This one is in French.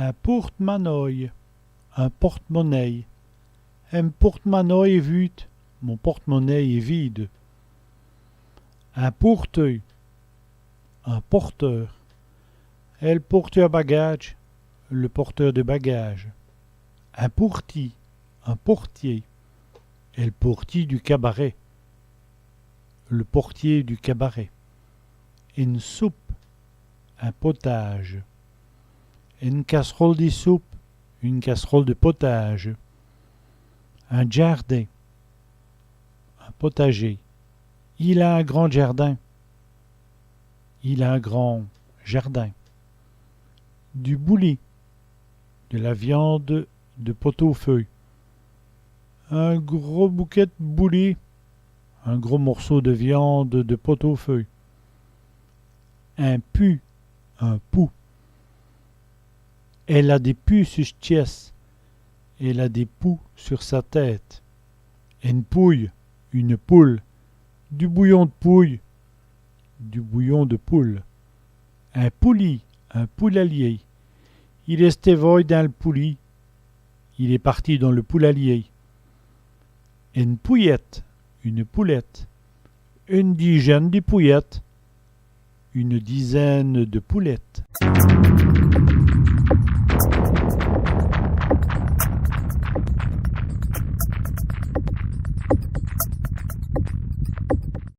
Un porte-manille, un porte-monnaie. Un porte-manille est vide, mon porte-monnaie est vide. Un porteux, un porteur. Elle porte un bagage, le porteur de bagages. Un portier, un portier. Elle portier du cabaret, le portier du cabaret. Une soupe, un potage. Une casserole de soupe, une casserole de potage. Un jardin, un potager. Il a un grand jardin. Il a un grand jardin. Du bouilli, de la viande de pot-au-feu. Un gros bouquet de bouilli, un gros morceau de viande de pot-au-feu. Un pu, un pou. Elle a des pus sur sa pièce. Elle a des poux sur sa tête. Une pouille, une poule. Du bouillon de pouille, du bouillon de poule. Un poulie, un poulalier. Il est évoqué dans le poulie. Il est parti dans le poulalier. Une pouillette, une poulette. Une dizaine de pouillettes. Une dizaine de poulettes.